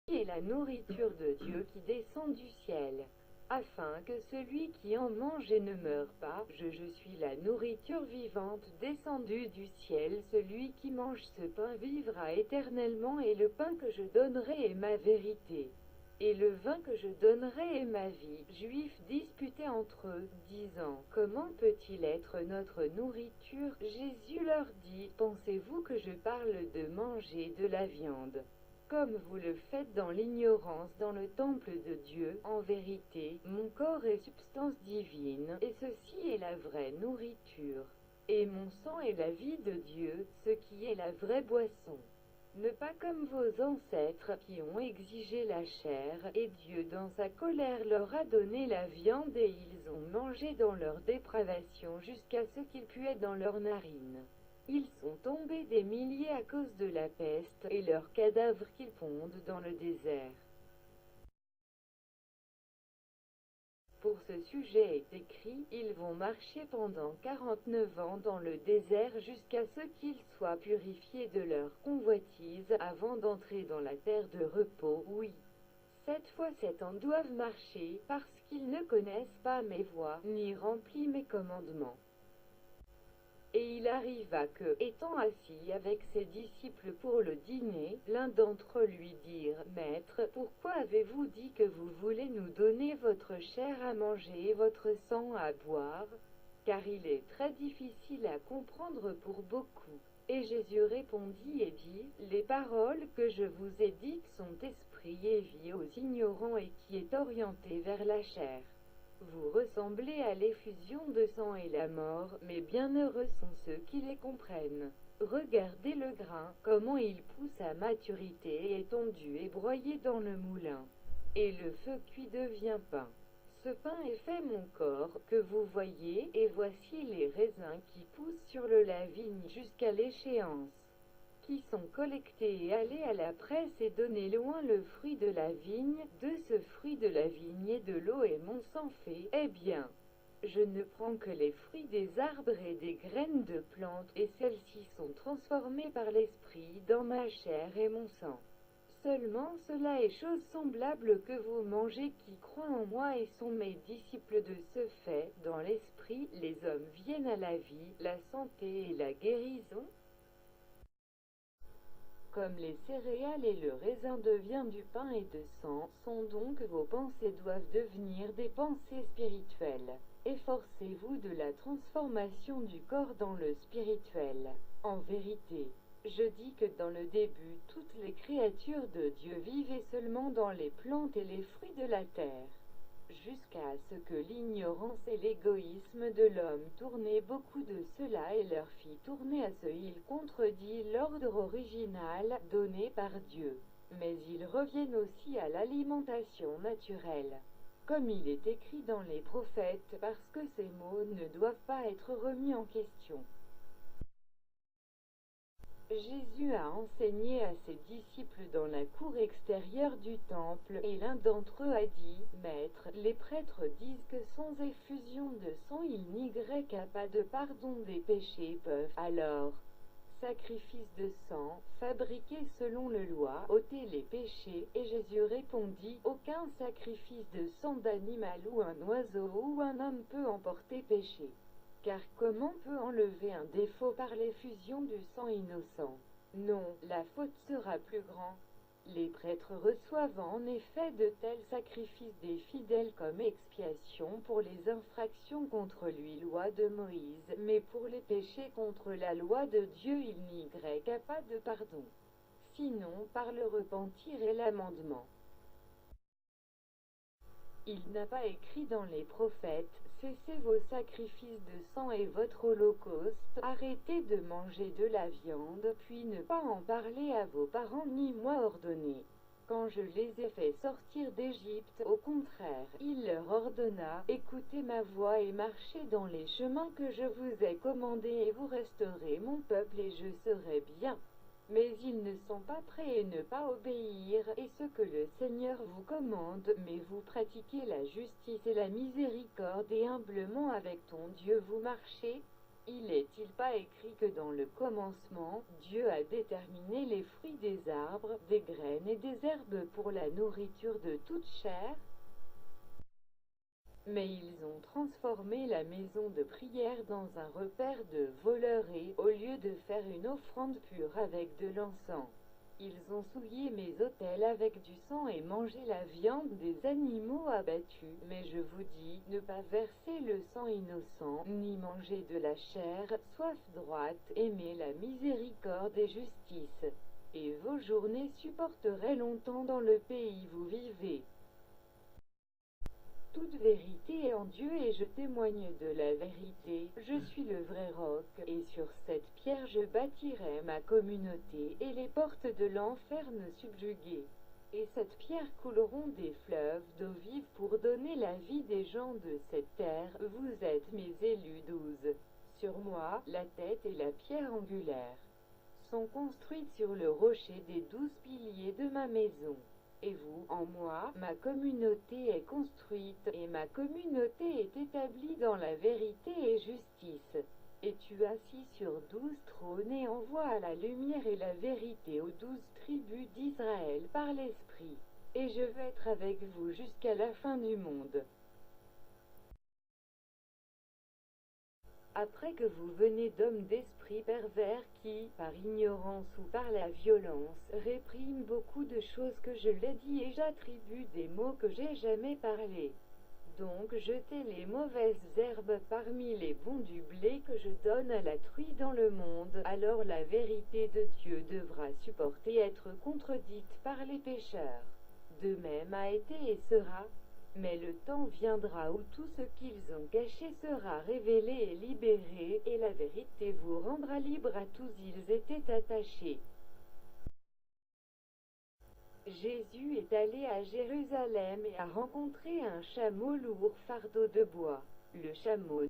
est la nourriture de Dieu qui descend du ciel, afin que celui qui en mange et ne meure pas. Je suis la nourriture vivante descendue du ciel. Celui qui mange ce pain vivra éternellement, et le pain que je donnerai est ma vérité. Et le vin que je donnerai est ma vie. Juifs disputaient entre eux, disant: Comment peut-il être notre nourriture? Jésus leur dit: Pensez-vous que je parle de manger de la viande, comme vous le faites dans l'ignorance dans le temple de Dieu? En vérité, mon corps est substance divine, et ceci est la vraie nourriture. Et mon sang est la vie de Dieu, ce qui est la vraie boisson. Ne pas comme vos ancêtres qui ont exigé la chair, et Dieu dans sa colère leur a donné la viande, et ils ont mangé dans leur dépravation jusqu'à ce qu'il puait dans leurs narines. Ils sont tombés des milliers à cause de la peste, et leurs cadavres qu'ils pondent dans le désert. Pour ce sujet est écrit: Ils vont marcher pendant 49 ans dans le désert jusqu'à ce qu'ils soient purifiés de leur convoitise avant d'entrer dans la terre de repos. Oui, 7 fois 7 ans doivent marcher, parce qu'ils ne connaissent pas mes voies, ni remplissent mes commandements. Et il arriva que, étant assis avec ses disciples pour le dîner, l'un d'entre eux lui dit: Maître, pourquoi avez-vous dit que vous voulez nous donner votre chair à manger et votre sang à boire? Car il est très difficile à comprendre pour beaucoup. Et Jésus répondit et dit: Les paroles que je vous ai dites sont esprit et vie aux ignorants et qui est orienté vers la chair. Vous ressemblez à l'effusion de sang et la mort, mais bienheureux sont ceux qui les comprennent. Regardez le grain, comment il pousse à maturité et est tondu et broyé dans le moulin. Et le feu cuit devient pain. Ce pain est fait mon corps, que vous voyez, et voici les raisins qui poussent sur la vigne jusqu'à l'échéance, qui sont collectés et allés à la presse et donnez loin le fruit de la vigne. De ce fruit de la vigne et de l'eau est mon sang fait. Eh bien, je ne prends que les fruits des arbres et des graines de plantes, et celles-ci sont transformées par l'esprit dans ma chair et mon sang. Seulement cela est chose semblable que vous mangez qui croient en moi et sont mes disciples. De ce fait, dans l'esprit, les hommes viennent à la vie, la santé et la guérison. Comme les céréales et le raisin devient du pain et de sang, sont donc vos pensées doivent devenir des pensées spirituelles. Efforcez-vous de la transformation du corps dans le spirituel. En vérité, je dis que dans le début, toutes les créatures de Dieu vivaient seulement dans les plantes et les fruits de la terre, jusqu'à ce que l'ignorance et l'égoïsme de l'homme tournaient beaucoup de cela et leur fit tourner à ce. Il contredit l'ordre original donné par Dieu. Mais ils reviennent aussi à l'alimentation naturelle. Comme il est écrit dans les prophètes, parce que ces mots ne doivent pas être remis en question. Jésus a enseigné à ses disciples dans la cour extérieure du temple, et l'un d'entre eux a dit: Maître, les prêtres disent que sans effusion de sang il n'y a pas de pardon des péchés. Peuvent alors sacrifice de sang, fabriqué selon le loi, ôter les péchés? Et Jésus répondit: Aucun sacrifice de sang d'animal ou un oiseau ou un homme peut emporter péché. Car comment peut enlever un défaut par l'effusion du sang innocent? Non, la faute sera plus grande. Les prêtres reçoivent en effet de tels sacrifices des fidèles comme expiation pour les infractions contre lui, loi de Moïse, mais pour les péchés contre la loi de Dieu il n'y a pas de pardon, sinon par le repentir et l'amendement. Il n'a pas écrit dans les prophètes: Cessez vos sacrifices de sang et votre holocauste, arrêtez de manger de la viande, puis ne pas en parler à vos parents ni moi ordonner. Quand je les ai fait sortir d'Égypte, au contraire, il leur ordonna: Écoutez ma voix et marchez dans les chemins que je vous ai commandés, et vous resterez mon peuple et je serai bien. Mais ils ne sont pas prêts et ne pas obéir, et ce que le Seigneur vous commande, mais vous pratiquez la justice et la miséricorde, et humblement avec ton Dieu vous marchez. Il est-il pas écrit que dans le commencement, Dieu a déterminé les fruits des arbres, des graines et des herbes pour la nourriture de toute chair? Mais ils ont transformé la maison de prière dans un repère de voleurs et, au lieu de faire une offrande pure avec de l'encens, ils ont souillé mes autels avec du sang et mangé la viande des animaux abattus. Mais je vous dis, ne pas verser le sang innocent, ni manger de la chair, soif droite, aimer la miséricorde et justice. Et vos journées supporteraient longtemps dans le pays où vous vivez. Toute vérité est en Dieu et je témoigne de la vérité. Je suis le vrai roc, et sur cette pierre je bâtirai ma communauté, et les portes de l'enfer ne subjuguer. Et cette pierre couleront des fleuves d'eau vive pour donner la vie des gens de cette terre. Vous êtes mes élus 12. Sur moi, la tête et la pierre angulaire sont construites sur le rocher des 12 piliers de ma maison. Et vous, en moi, ma communauté est construite, et ma communauté est établie dans la vérité et justice. Et tu assis sur 12 trônes et envoies la lumière et la vérité aux 12 tribus d'Israël par l'Esprit. Et je vais être avec vous jusqu'à la fin du monde. Après que vous venez d'hommes d'esprit pervers qui, par ignorance ou par la violence, répriment beaucoup de choses que je l'ai dit et j'attribue des mots que j'ai jamais parlé. Donc jetez les mauvaises herbes parmi les bons du blé que je donne à la truie dans le monde, alors la vérité de Dieu devra supporter être contredite par les pécheurs. De même a été et sera. Mais le temps viendra où tout ce qu'ils ont caché sera révélé et libéré, et la vérité vous rendra libre à tous ils étaient attachés. Jésus est allé à Jérusalem et a rencontré un chameau lourd fardeau de bois. Le chameau